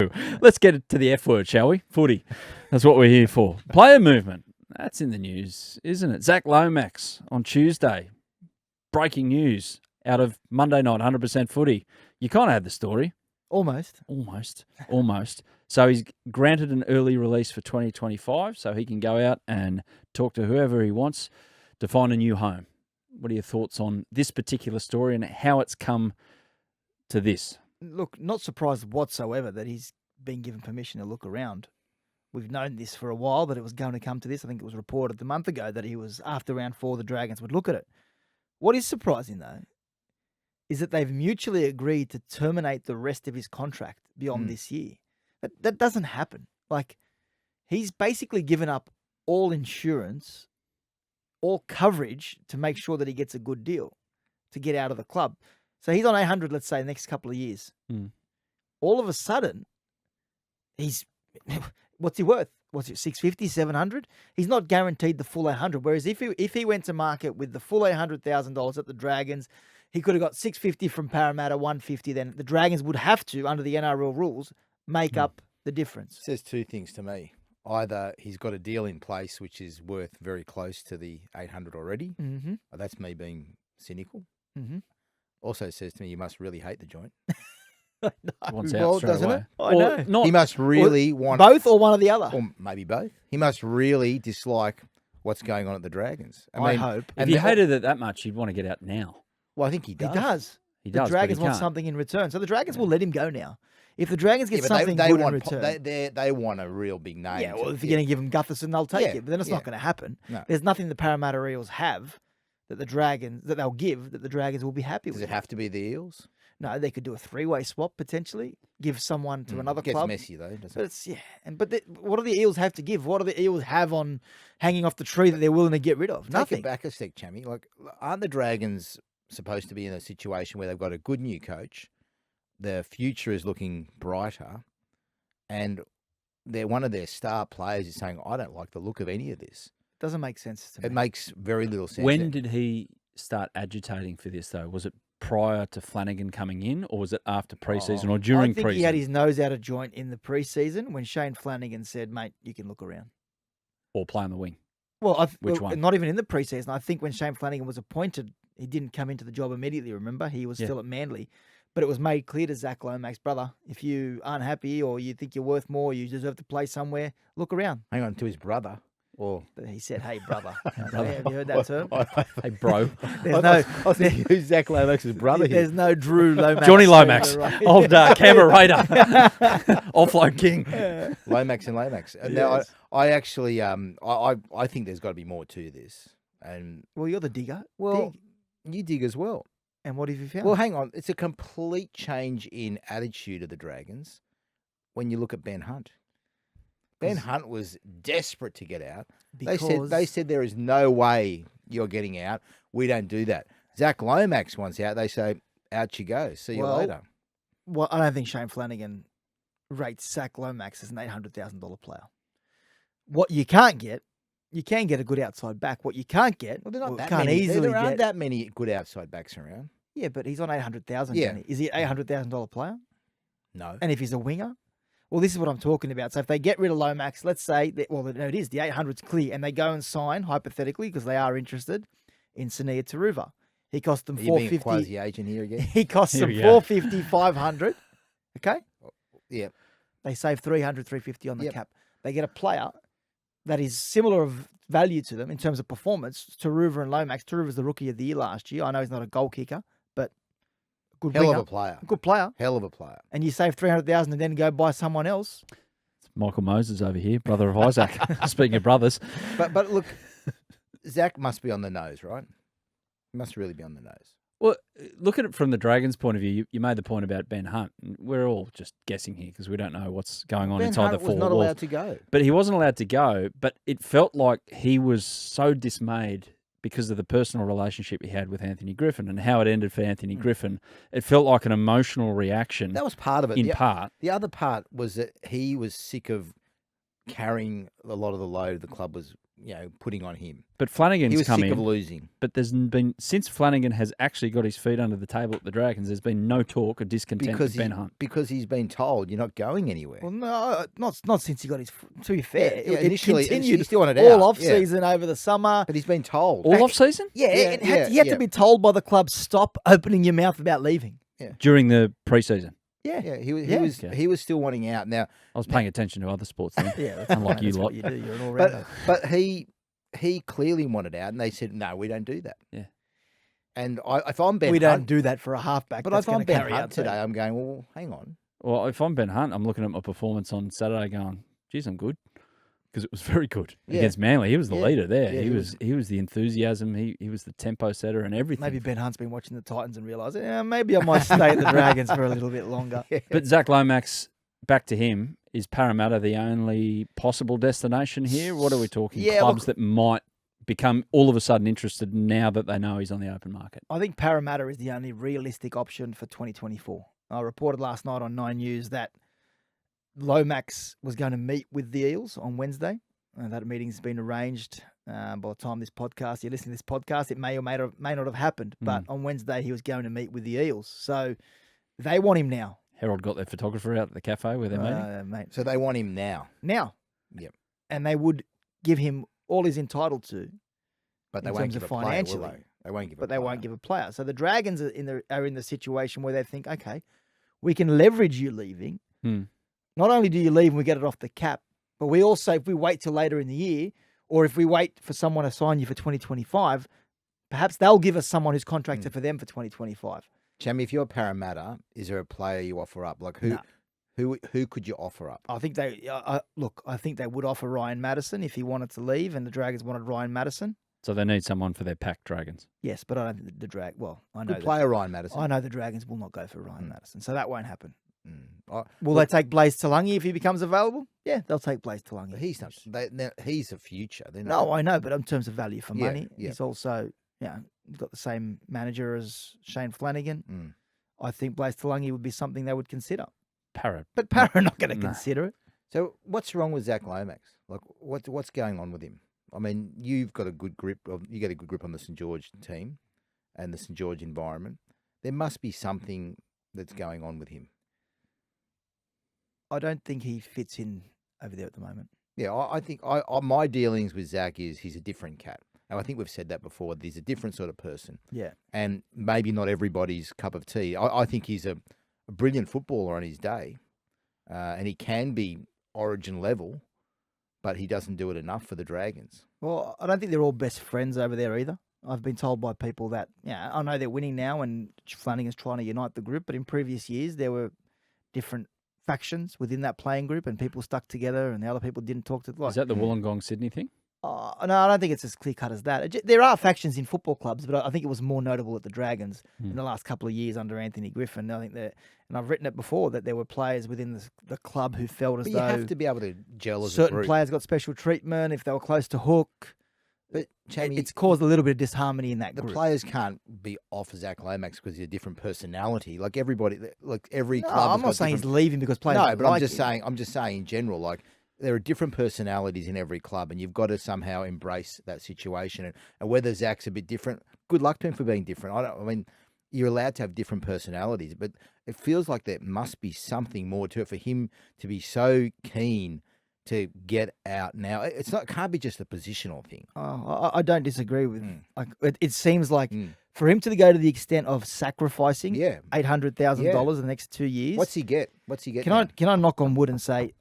go. Let's get to the F word, shall we? Footy. That's what we're here for. Player movement. That's in the news, isn't it? Zac Lomax on Tuesday. Breaking news out of Monday night, 100% footy. You kind of had the story. Almost. So he's granted an early release for 2025, so he can go out and talk to whoever he wants to find a new home. What are your thoughts on this particular story and how it's come to this? Look, not surprised whatsoever that he's been given permission to look around. We've known this for a while, that it was going to come to this. I think it was reported a month ago that he was, after round 4, the Dragons would look at it. What is surprising, though, is that they've mutually agreed to terminate the rest of his contract beyond this year. That doesn't happen. Like, he's basically given up all insurance, all coverage to make sure that he gets a good deal to get out of the club. So he's on 800, let's say, the next couple of years. All of a sudden, he's... What's he worth? What's it, 650, 700? He's not guaranteed the full 800. Whereas if he went to market with the full $800,000 at the Dragons, he could have got 650 from Parramatta, 150. Then the Dragons would have to, under the NRL rules, make up the difference. It says two things to me. Either he's got a deal in place which is worth very close to the 800 already. That's me being cynical. Also says to me, you must really hate the joint. Wants out straight away. I know. He must really want... Both or one or the other? Or maybe both. He must really dislike what's going on at the Dragons. I hope. If you hated it that much, you'd want to get out now. Well, I think he does. He does. He The does, Dragons but he want can't. something in return. So the Dragons will let him go now. If the Dragons get but something they good want, in return... They want a real big name. Yeah, well, if you're going to give them Gutherson, they'll take Yeah, it. But then it's not going to happen. No. There's nothing the Parramatta Eels have that the Dragons... that they'll give that the Dragons will be happy Does with. it have to be the Eels? No, they could do a three-way swap, potentially. Give someone to another Gets club. messy, though, doesn't But it? it's, what do the Eels have to give? What do the Eels have on hanging off the tree that they're willing to get rid of? Take Nothing. it back a sec, Chammy. Like, aren't the Dragons supposed to be in a situation where they've got a good new coach, the future is looking brighter, and one of their star players is saying, I don't like the look of any of this. Doesn't make sense to me. It makes very little sense. When did he start agitating for this, though? Was it prior to Flanagan coming in, or was it after pre-season or during I think pre-season? he had his nose out of joint in the pre-season when Shane Flanagan said, mate, you can look around. Or play on the wing? Well, Which one? Not even in the pre-season. I think when Shane Flanagan was appointed, he didn't come into the job immediately, remember? He was still at Manly. But it was made clear to Zac Lomax, brother, if you aren't happy or you think you're worth more, you deserve to play somewhere, look around. Hang on, to his brother? Or... He said, hey, brother. Have you heard that term? Hey, bro. There's no... I was thinking, who's Zac Lomax's brother here? There's no Drew Lomax. Johnny Lomax. Right. Old Canberra Raider. Offload king. Lomax and Lomax. And now, I actually, I think there's got to be more to this. And Well, you're the digger. well, Dig. you dig as well. And what have you found? Well, hang on. It's a complete change in attitude of the Dragons when you look at Ben Hunt. Ben Hunt was desperate to get out. They said there is no way you're getting out. We don't do that. Zac Lomax wants out. They say, out you go. See you later. Well, I don't think Shane Flanagan rates Zac Lomax as an $800,000 player. What you can't get, you can get a good outside back. What you can't get, Well, they're not that can't many. easily There aren't get. that many good outside backs around. Yeah, but he's on 800,000. Yeah. Johnny. Is he an $800,000 player? No. And if he's a winger, well, this is what I'm talking about. So if they get rid of Lomax, let's say, no, it is the 800's clear, and they go and sign hypothetically because they are interested in Sania Taruva. He cost them Are you being a $450. quasi agent here again? He costs them Here we go. $450, $500. Okay, Yeah. they save $300, $350 on the Yep. cap. They get a player that is similar of value to them in terms of performance. Taruva and Lomax. Taruva's the rookie of the year last year. I know he's not a goal kicker, but a good Hell winger, of a player. a good player. Hell of a player. And you save $300,000 and then go buy someone else. Michael Moses over here, brother of Isaac. Speaking of brothers. But look, Zach must be on the nose, right? He must really be on the nose. Well, look at it from the Dragons' point of view. You made the point about Ben Hunt. We're all just guessing here because we don't know what's going on Ben inside Hunt the four was not walls. allowed to go. But he wasn't allowed to go. But it felt like he was so dismayed because of the personal relationship he had with Anthony Griffin and how it ended for Anthony Griffin. It felt like an emotional reaction. That was part of it. In part. The other part was that he was sick of carrying a lot of the load the club was putting on him. But Flanagan's He was come sick in. of losing. But there's been, since Flanagan has actually got his feet under the table at the Dragons, there's been no talk of discontent with Ben Hunt. Because he's been told you're not going anywhere. Well, no, not since he got his. To be fair, Yeah, it initially, continued he still wanted all out, off season over the summer. But he's been told. All off season? Yeah, he had to be told by the club, stop opening your mouth about leaving. During the preseason. Yeah, He was still wanting out. Now I was paying attention to other sports then. that's unlike fine. you That's lot. what you do. You're an all-rounder. but he clearly wanted out, and they said, no, we don't do that. Yeah. And if I'm Ben we Hunt, don't do that for a halfback. but that's if I'm gonna Ben carry Hunt out today, I'm going, well, hang on. Well, if I'm Ben Hunt, I'm looking at my performance on Saturday going, geez, I'm good. Because it was very good against Manly. He was the leader there. Yeah, he was the enthusiasm. He was the tempo setter and everything. Maybe Ben Hunt's been watching the Titans and realised, maybe I might stay at the Dragons for a little bit longer. But Zac Lomax, back to him, is Parramatta the only possible destination here? What are we talking? Clubs that might become all of a sudden interested now that they know he's on the open market? I think Parramatta is the only realistic option for 2024. I reported last night on 9 News that Lomax was going to meet with the Eels on Wednesday. That meeting's been arranged. By the time you're listening to this podcast, it may or may not have happened. But on Wednesday, he was going to meet with the Eels. So they want him now. Herald got their photographer out at the cafe where they're meeting. Mate. So they want him now. Now. Yep. And they would give him all he's entitled to. But they in won't terms give of a player, financially. will they? They won't give a But player. they won't give a player. So the Dragons are in the situation where they think, okay, we can leverage you leaving. Not only do you leave and we get it off the cap, but we also, if we wait till later in the year, or if we wait for someone to sign you for 2025, perhaps they'll give us someone who's contracted for them for 2025. Chammy, if you're Parramatta, is there a player you offer up? Like who could you offer up? I think I think they would offer Ryan Madison if he wanted to leave, and the Dragons wanted Ryan Madison. So they need someone for their pack Dragons. Yes, but I don't think I know Good player, Ryan Madison. I know the Dragons will not go for Ryan Madison, so that won't happen. Will they take Blaze Talangi if he becomes available? Yeah, they'll take Blaze Talangi. He's not. He's a future. No, I know, but in terms of value for money, yeah. he's also he's got the same manager as Shane Flanagan. I think Blaze Talangi would be something they would consider. But Parra are not going to consider it. So what's wrong with Zac Lomax? Like what's going on with him? I mean, you've got a good grip. You get a good grip on the St George team and the St George environment. There must be something that's going on with him. I don't think he fits in over there at the moment. Yeah, I think my dealings with Zac is he's a different cat. And I think we've said that before. He's a different sort of person. Yeah. And maybe not everybody's cup of tea. I think he's a brilliant footballer on his day. And he can be Origin level, but he doesn't do it enough for the Dragons. Well, I don't think they're all best friends over there either. I've been told by people that, I know they're winning now and Flanagan's trying to unite the group, but in previous years there were different factions within that playing group and people stuck together and the other people didn't talk to Is that the Wollongong Sydney thing? No, I don't think it's as clear cut as that. There are factions in football clubs, but I think it was more notable at the Dragons in the last couple of years under Anthony Griffin. I think and I've written it before, that there were players within the club who felt as though you have to be able to gel as a certain group. players got special treatment if they were close to hook. But Jamie, it's caused a little bit of disharmony in that the group. players can't be off Zac Lomax because he's a different personality. Like everybody, like every club. I'm not saying he's leaving because players. No, but like I'm just saying in general. Like there are different personalities in every club, and you've got to somehow embrace that situation. And whether Zac's a bit different, good luck to him for being different. I mean, you're allowed to have different personalities, but it feels like there must be something more to it for him to be so keen to get out now. Can't be just a positional thing. I don't disagree with. It seems like for him to go to the extent of sacrificing $800,000 in the next 2 years. What's he get? Can I knock on wood and say,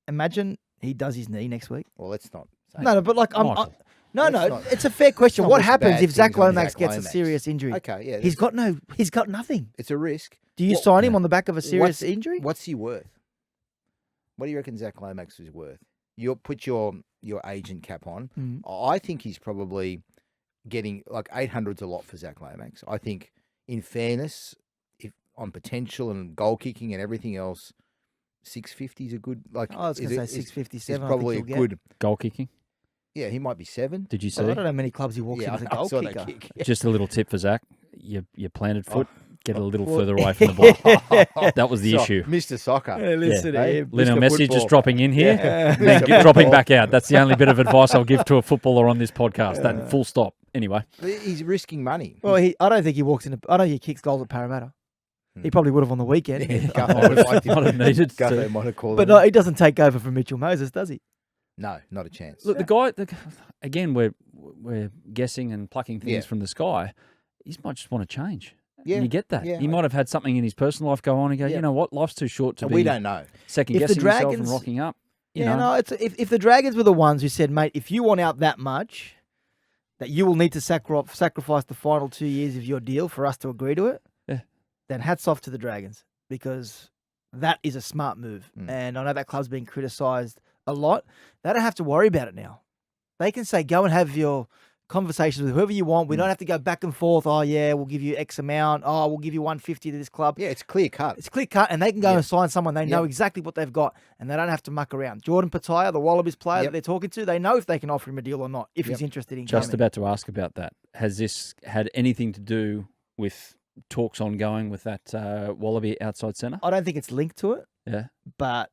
imagine he does his knee next week? Well, let's not. No, but like it's a fair question. What happens if Zac Lomax gets a serious injury? Okay, yeah, he's got nothing. It's a risk. Do you sign him on the back of a serious injury? What's he worth? What do you reckon Zac Lomax is worth? You put your agent cap on. I think he's probably getting like 800's a lot for Zac Lomax. I think, in fairness, if on potential and goal kicking and everything else, 650 is a good. Like I was going to say 657. Is probably a good goal kicking. Yeah, he might be 7. Did you see? I don't know many clubs he walks in as a goal kicker. Just a little tip for Zac. Your planted foot get a little further away from the ball. That was the issue. Mr. Soccer. Listen to him. Lionel Mr. Messi Football. just dropping in here, Yeah. then Mr. dropping Football. back out. That's the only bit of advice I'll give to a footballer on this podcast. That full stop. Anyway, He's risking money. Well, I don't think he walks in. I don't think he kicks goals at Parramatta. He probably would have on the weekend. Yeah, I would have needed Gutho to. might have called But him. no, he doesn't take over from Mitchell Moses, does he? No, not a chance. Look, the guy. Again, we're guessing and plucking things Yeah. from the sky. He might just want to change. Yeah, And you get that. yeah. He might have had something in his personal life go on and go, Yeah. you know what, life's too short to And be we don't know. second If the guessing yourself and Dragons- rocking up. You Yeah, know, no. If the Dragons were the ones who said, mate, if you want out that much, that you will need to sacrifice the final 2 years of your deal for us to agree to it, Yeah. then hats off to the Dragons, because that is a smart move. And I know that club's been criticised a lot. They don't have to worry about it now. They can say, go and have your conversations with whoever you want. We don't have to go back and forth. Oh, yeah, we'll give you X amount. Oh, we'll give you 150 to this club. Yeah, it's clear cut. It's clear cut, and they can go Yeah. and sign someone. They know Yeah. exactly what they've got, and they don't have to muck around. Jordan Pataya, the Wallabies player that Yep. they're talking to, they know if they can offer him a deal or not, if he's interested in just coming. about to ask about that. Has this had anything to do with talks ongoing with that Wallaby outside centre? I don't think it's linked to it, Yeah. but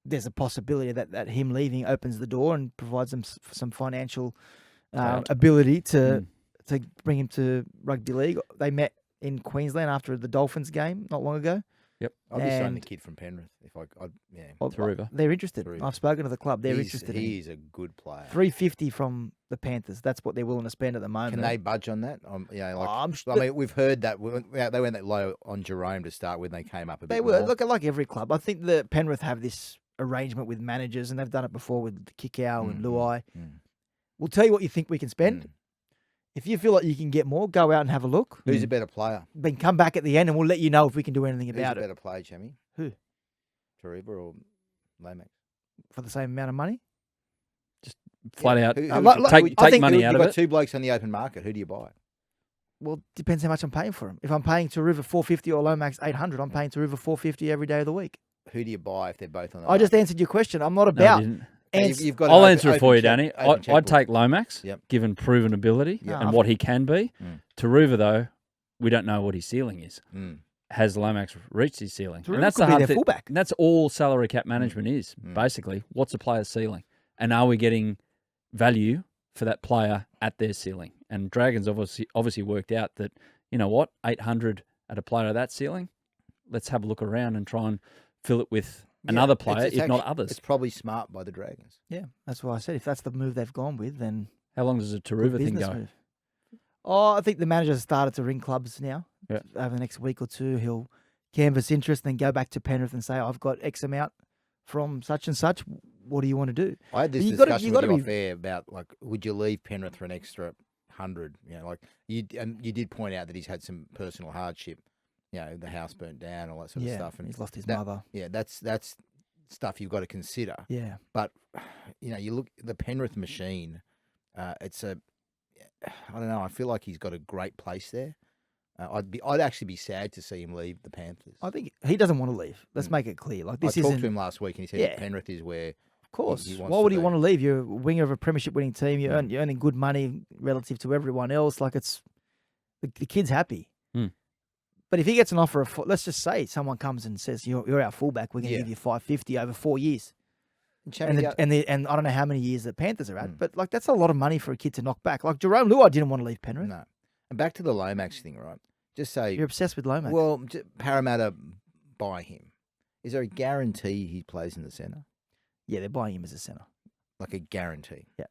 there's a possibility that him leaving opens the door and provides them some financial ability to bring him to rugby league. They met in Queensland after the Dolphins game not long ago. Yep. I'll be signing the And- kid from Penrith if yeah. Well, Taruva. They're interested. Taruva. I've spoken to the club. They're interested in him. He's a good player. 350 from the Panthers. That's what they're willing to spend at the moment. Can they budge on that? I'm I mean, we've heard that they went that low on Jerome to start with. And they came up a bit. They were more. look like every club. I think the Penrith have this arrangement with managers, and they've done it before with Kikau and Luai. We'll tell you what you think we can spend. If you feel like you can get more, go out and have a look. Who's a better player? Then come back at the end, and we'll let you know if we can do anything Who's about a it better player, Chammy? Who? Taruva or Lomax? for the same amount of money. Flat out. Who- Take money out You've of got it. two blokes on the open market. Who do you buy? Well, depends how much I'm paying for him. If I'm paying Taruva 450 or Lomax 800, I'm paying Taruva 450 every day of the week. Who do you buy if they're both on the I just market? answered your question. I'm not No, about. I didn't. You've got an I'll open- answer it for open you, check- Danny. open I'd checkbook. take Lomax, Yep. given proven ability Yeah. and what he can be. Mm. Taruva, though, we don't know what his ceiling is. Mm. Has Lomax reached his ceiling? Taruva And that's could the be hard their thing. fullback. And that's all salary cap management is, Mm. basically. What's a player's ceiling? And are we getting value for that player at their ceiling? And Dragons obviously worked out that, you know what, 800 at a player at that ceiling, let's have a look around and try and fill it with another player, it's if not actually- others. It's probably smart by the Dragons. Yeah, that's why I said if that's the move they've gone with, then How long does a good Taruva thing business go? move. Oh, I think the manager's started to ring clubs now. Yeah. Over the next week or two, he'll canvass interest, then go back to Penrith and say, "I've got X amount from such and such. What do you want to do?" I had this You gotta- discussion you with gotta you be- off air about would you leave Penrith for an extra 100? You did point out that he's had some personal hardship. The house burnt down, all that sort of Yeah, stuff, and he's lost his that- mother. Yeah, that's stuff you've got to consider. Yeah, But you look the Penrith machine. It's a I don't know. I feel like he's got a great place there. I'd actually be sad to see him leave the Panthers. I think he doesn't want to leave. Let's Mm. make it clear. Like I this talked isn't. to him last week, and he said Yeah. Penrith is where. Of course. he wants Why to would he be. want to leave? You're a winger of a premiership winning team. You're earning good money relative to everyone else. Like it's the kid's happy. Hmm. But if he gets an offer of, let's just say someone comes and says you're our fullback, we're going to Yeah. give you 550 over 4 years. Chammy And I don't know how many years the Panthers are at, Mm. but like that's a lot of money for a kid to knock back. Like Jerome Luai didn't want to leave Penrith. No. And back to the Lomax thing, right? Just say, You're obsessed with Lomax. well, Parramatta buy him. Is there a guarantee he plays in the centre? Yeah, they're buying him as a centre. Like a guarantee? Yeah.